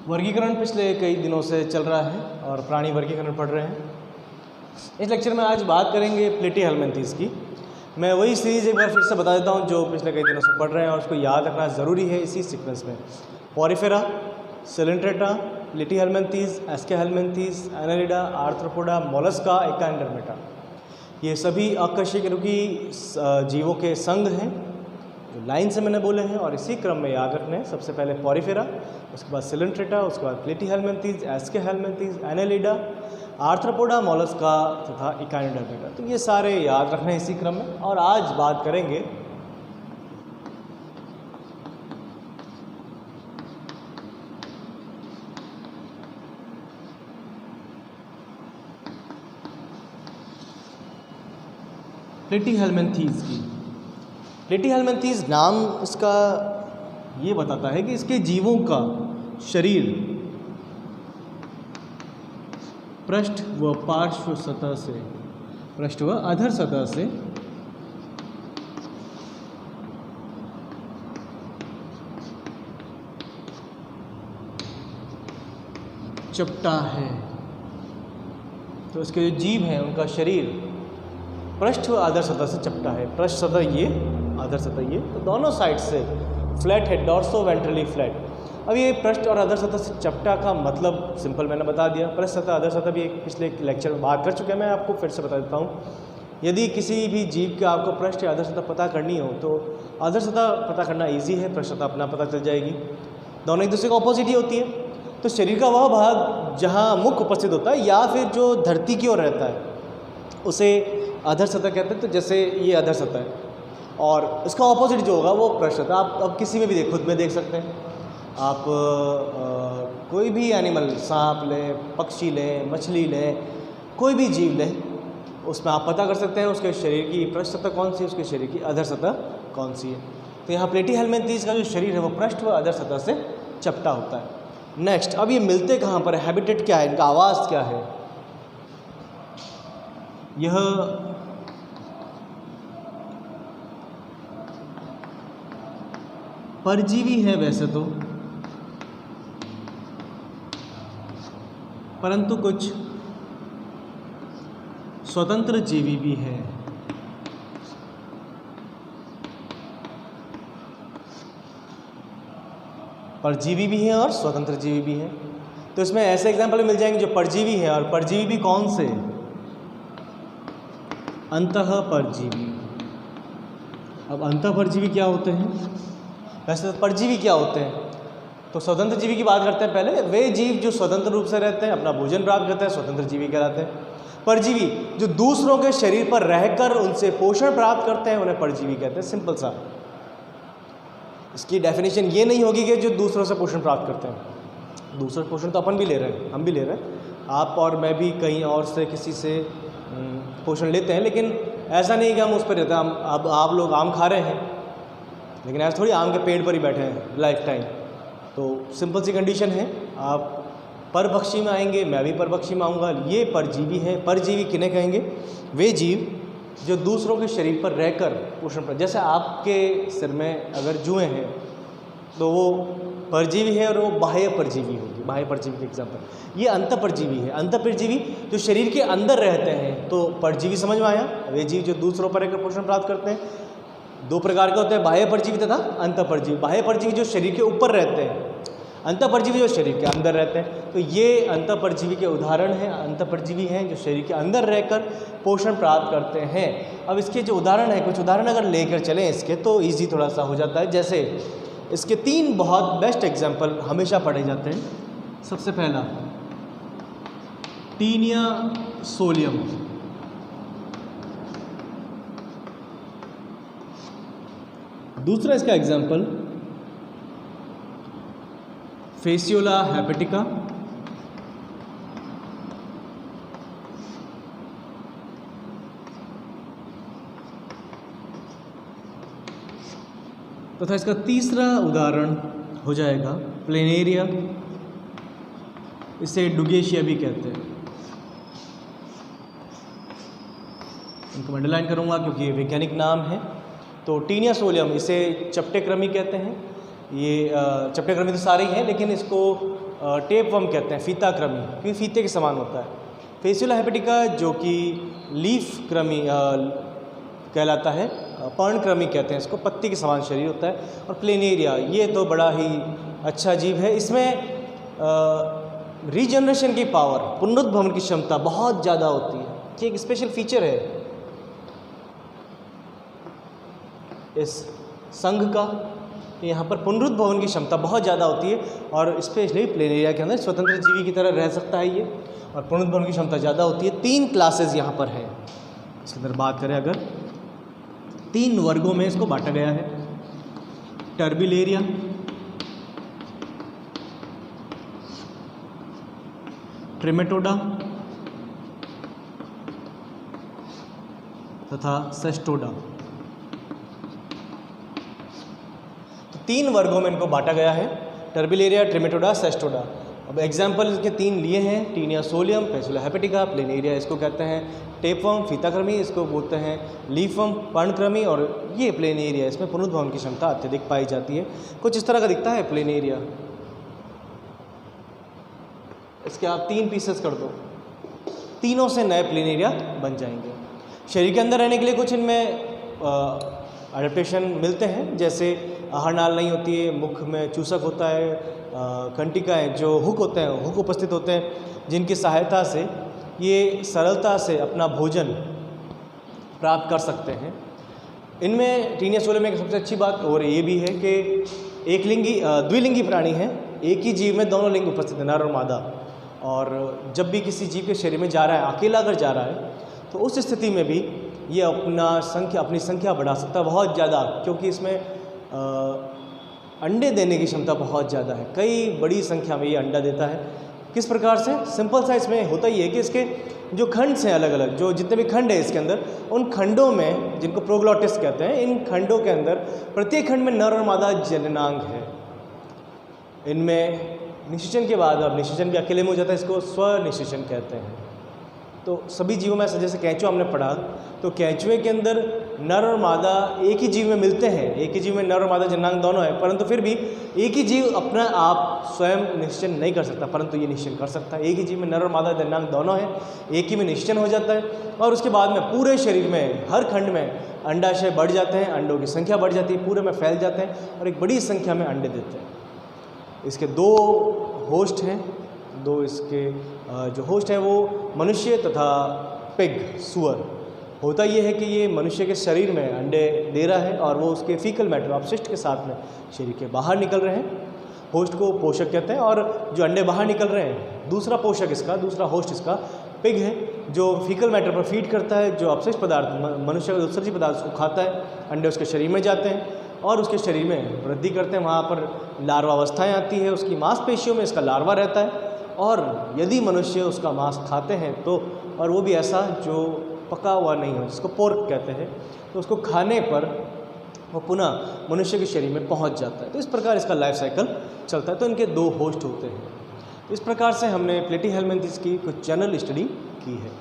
वर्गीकरण पिछले कई दिनों से चल रहा है और प्राणी वर्गीकरण पढ़ रहे हैं। इस लेक्चर में आज बात करेंगे प्लेटीहेल्मिन्थीज़ की। मैं वही सीरीज़ एक बार फिर से बता देता हूँ जो पिछले कई दिनों से पढ़ रहे हैं और उसको याद रखना ज़रूरी है इसी सीक्वेंस में। Porifera, Coelenterata, Platyhelminthes, Aschelminthes, Annelida, Arthropoda, Mollusca, Echinodermata, ये सभी अकशेरुकी जीवों के संघ हैं जो लाइन से मैंने बोले हैं और इसी क्रम में याद रखना है। सबसे पहले पॉरीफेरा, उसके बाद सिलेंट्रेटा, उसके बाद प्लेटीहेल्मिन्थीज़, एस्केहेल्मिन्थीज़, एनालिडा, आर्थ्रोपोडा, मोलस्का तथा एकाइनडर्मेटा। तो ये सारे याद रखना है इसी क्रम में। और आज बात करेंगे प्लेटीहेल्मिन्थीज़ की। प्लेटीहेल्मिन्थीज़ नाम इसका ये बताता है कि इसके जीवों का शरीर पृष्ठ व पार्श्व सतह से, पृष्ठ व अधर सतह से चपटा है। तो इसके जो जीव हैं उनका शरीर पृष्ठ व अधर सतह से चपटा है। पृष्ठ सतह ये, अधर सतह ये, तो दोनों साइड से फ्लैट है, डॉर्सो वेंट्रली फ्लैट। अब ये पृष्ठ और अधर सतह से चपटा का मतलब सिंपल मैंने बता दिया। पृष्ठ सतह, अधर सतह भी एक पिछले लेक्चर में बात कर चुके हैं, मैं आपको फिर से बता देता हूँ। यदि किसी भी जीव का आपको पृष्ठ या अधर सतह पता करनी हो तो अधर सतह पता करना ईजी है, पृष्ठ सतह अपना पता चल जाएगी। दोनों एक दूसरे को ऑपोजिट ही होती है। तो शरीर का वह भाग जहाँ मुख उपस्थित होता है या फिर जो धरती की ओर रहता है उसे अधर सतह कहते हैं। तो जैसे ये अधर सतह है और इसका ऑपोजिट जो होगा वो पृष्ठ सतह। आप अब किसी में भी खुद में देख सकते हैं। आप कोई भी एनिमल, सांप लें, पक्षी लें, मछली लें, कोई भी जीव लें, उसमें आप पता कर सकते हैं उसके शरीर की पृष्ठ सतह कौन सी है, उसके शरीर की अधर सतह कौन सी है। तो यहाँ प्लेटीहेल्मिन्थीज़ का जो शरीर है वो पृष्ठ व अधर सतह से चपटा होता है। नेक्स्ट, अब ये मिलते कहाँ पर है, हैबिटेट क्या है, इनका आवास क्या है। यह परजीवी है वैसे तो, परंतु कुछ स्वतंत्र जीवी भी है। परजीवी भी हैं और स्वतंत्र जीवी भी हैं। तो इसमें ऐसे एग्जाम्पल मिल जाएंगे जो परजीवी हैं, और परजीवी भी कौन से, अंतः परजीवी। अब अंतः परजीवी क्या होते हैं, वैसे तो परजीवी क्या होते हैं। तो स्वतंत्र जीवी की बात करते हैं पहले। वे जीव जो स्वतंत्र रूप से रहते हैं, अपना भोजन प्राप्त करते हैं, स्वतंत्र जीवी कहलाते हैं। परजीवी जो दूसरों के शरीर पर रहकर उनसे पोषण प्राप्त करते हैं उन्हें परजीवी कहते हैं। सिंपल सा, इसकी डेफिनेशन ये नहीं होगी कि जो दूसरों से पोषण प्राप्त करते हैं। दूसरा पोषण तो अपन भी ले रहे हैं, हम भी ले रहे हैं, आप और मैं भी कहीं और से किसी से पोषण लेते हैं, लेकिन ऐसा नहीं कि हम उस पर रहते हैं। अब आप लोग आम खा रहे हैं, लेकिन ऐसा थोड़ी आम के पेड़ पर ही बैठे हैं लाइफ टाइम। तो सिंपल सी कंडीशन है, आप परभक्षी में आएंगे, मैं भी परभक्षी में आऊँगा। ये परजीवी है। परजीवी किन्हें कहेंगे, वे जीव जो दूसरों के शरीर पर रहकर पोषण पर, जैसे आपके सिर में अगर जुएँ हैं तो वो परजीवी है और वो बाह्य परजीवी होगी। बाह्य परजीवी के एग्जाम्पल ये अंतः परजीवी है। अंतः परजीवी जो शरीर के अंदर रहते हैं, तो परजीवी समझ में आया। वे जीव जो दूसरों पर रहकर पोषण प्राप्त करते हैं, दो प्रकार के होते हैं, बाह्य परजीवी तथा अंतः परजीवी। बाह्य परजीवी जो शरीर के ऊपर रहते हैं, अंतः परजीवी जो शरीर के अंदर रहते हैं। तो ये अंतः परजीवी के उदाहरण हैं। अंतः परजीवी हैं जो शरीर के अंदर रहकर पोषण प्राप्त करते हैं। अब इसके जो उदाहरण है, कुछ उदाहरण अगर लेकर चलें इसके, तो ईजी थोड़ा सा हो जाता है। जैसे इसके 3 बहुत बेस्ट एग्जाम्पल हमेशा पढ़े जाते हैं। सबसे पहला टीनिया सोलियम, दूसरा इसका एग्जाम्पल फेसियोला हेपेटिका, तथा इसका तीसरा उदाहरण हो जाएगा प्लेनेरिया, इसे डुगेशिया भी कहते हैं। इनको अंडरलाइन करूँगा क्योंकि ये वैज्ञानिक नाम है। तो टीनिया सोलियम, इसे चपटे क्रमी कहते हैं। ये चपटे क्रमी तो सारे ही हैं, लेकिन इसको टेपवर्म कहते हैं, फीता कृमि, क्योंकि फीते के समान होता है। फेसियोला हेपेटिका जो कि लीफ कृमि कहलाता है, पर्णकृमि कहते हैं इसको, पत्ती के समान शरीर होता है। और प्लेनेरिया ये तो बड़ा ही अच्छा जीव है, इसमें रीजनरेशन की पावर, पुनरुद्भवन की क्षमता बहुत ज़्यादा होती है। ये एक स्पेशल फीचर है इस संघ का, यहाँ पर पुनरुद्भवन की क्षमता बहुत ज़्यादा होती है और स्पेशली प्लेनेरिया के अंदर स्वतंत्र जीवी की तरह रह सकता है ये, और पुनरुद्भवन की क्षमता ज़्यादा होती है। 3 क्लासेस यहाँ पर हैं। इसके अंदर बात करें अगर 3 वर्गों में इसको बांटा गया है, टर्बिलेरिया, ट्रिमेटोडा तथा सेस्टोडा। तो 3 वर्गों में इनको बांटा गया है, टर्बिलेरिया, ट्रिमेटोडा, सेस्टोडा। अब एग्जाम्पल इसके 3 लिए हैं, Taenia solium, Fasciola hepatica, Planaria इसको कहते हैं टेपवर्म, फीताकृमि इसको बोलते हैं लीफवर्म, पर्णकृमि, और ये प्लेनेरिया, इसमें पुनरुद्भवन की क्षमता अत्यधिक पाई जाती है। कुछ इस तरह का दिखता है प्लेनेरिया। इसके आप 3 पीसेस कर दो, तीनों से नए प्लेनेरिया बन जाएंगे। शरीर के अंदर रहने के लिए कुछ इनमें अडेप्टेशन मिलते हैं, जैसे आहार नाल नहीं होती है, मुख में चूसक होता है, कंटिकाएँ जो हुक होते हैं, हुक उपस्थित होते हैं, जिनकी सहायता से ये सरलता से अपना भोजन प्राप्त कर सकते हैं। इनमें टीनिया सोलियम में सबसे अच्छी बात और ये भी है कि एक लिंगी द्विलिंगी प्राणी है, एक ही जीव में दोनों लिंग उपस्थित है, नर और मादा। और जब भी किसी जीव के शरीर में जा रहा है, अकेला अगर जा रहा है, तो उस स्थिति में भी ये अपनी संख्या बढ़ा सकता है बहुत ज़्यादा, क्योंकि इसमें अंडे देने की क्षमता बहुत ज़्यादा है। कई बड़ी संख्या में ये अंडा देता है। किस प्रकार से? सिंपल सा इसमें होता ही है कि इसके जो खंड हैं अलग अलग, जो जितने भी खंड है इसके अंदर, उन खंडों में, जिनको प्रोग्लॉटिस कहते हैं, इन खंडों के अंदर प्रत्येक खंड में नर और मादा जननांग है। इनमें निषेचन के बाद, अब निषेचन भी अकेले में हो जाता है, इसको स्वनिषेचन कहते हैं। तो सभी जीवों में, जैसे कैंचुआ हमने पढ़ा, तो कैंचुए के अंदर नर और मादा एक ही जीव में मिलते हैं, एक ही जीव में नर और मादा जननांग दोनों है, परंतु फिर भी एक ही जीव अपना आप स्वयं निश्चन नहीं कर सकता, परंतु ये निश्चन कर सकता है। एक ही जीव में नर और मादा जननांग दोनों है, एक ही में निश्चन हो जाता है, और उसके बाद में पूरे शरीर में हर खंड में अंडाशय बढ़ जाते हैं, अंडों की संख्या बढ़ जाती है, पूरे में फैल जाते हैं और एक बड़ी संख्या में अंडे देते हैं। इसके 2 होस्ट हैं, 2 इसके जो होस्ट हैं वो मनुष्य तथा पिग, सुअर। होता ये है कि ये मनुष्य के शरीर में अंडे दे रहा है और वो उसके फीकल मैटर, अपशिष्ट के साथ में शरीर के बाहर निकल रहे हैं। होस्ट को पोषक कहते हैं, और जो अंडे बाहर निकल रहे हैं, दूसरा पोषक इसका, दूसरा होस्ट इसका पिग है, जो फीकल मैटर पर फीड करता है, जो अपशिष्ट पदार्थ, मनुष्य का उत्सर्जित पदार्थ उसको खाता है। अंडे उसके शरीर में जाते हैं और उसके शरीर में वृद्धि करते हैं, वहाँ पर लार्वा अवस्थाएँ आती है, उसकी मांसपेशियों में इसका लार्वा रहता है, और यदि मनुष्य उसका मांस खाते हैं तो, और वो भी ऐसा जो पका हुआ नहीं हो, जिसको पोर्क कहते हैं, तो उसको खाने पर वो पुनः मनुष्य के शरीर में पहुंच जाता है। तो इस प्रकार इसका लाइफ साइकिल चलता है। तो इनके 2 होस्ट होते हैं। इस प्रकार से हमने प्लेटीहेल्मिन्थेस की कुछ जनरल स्टडी की है।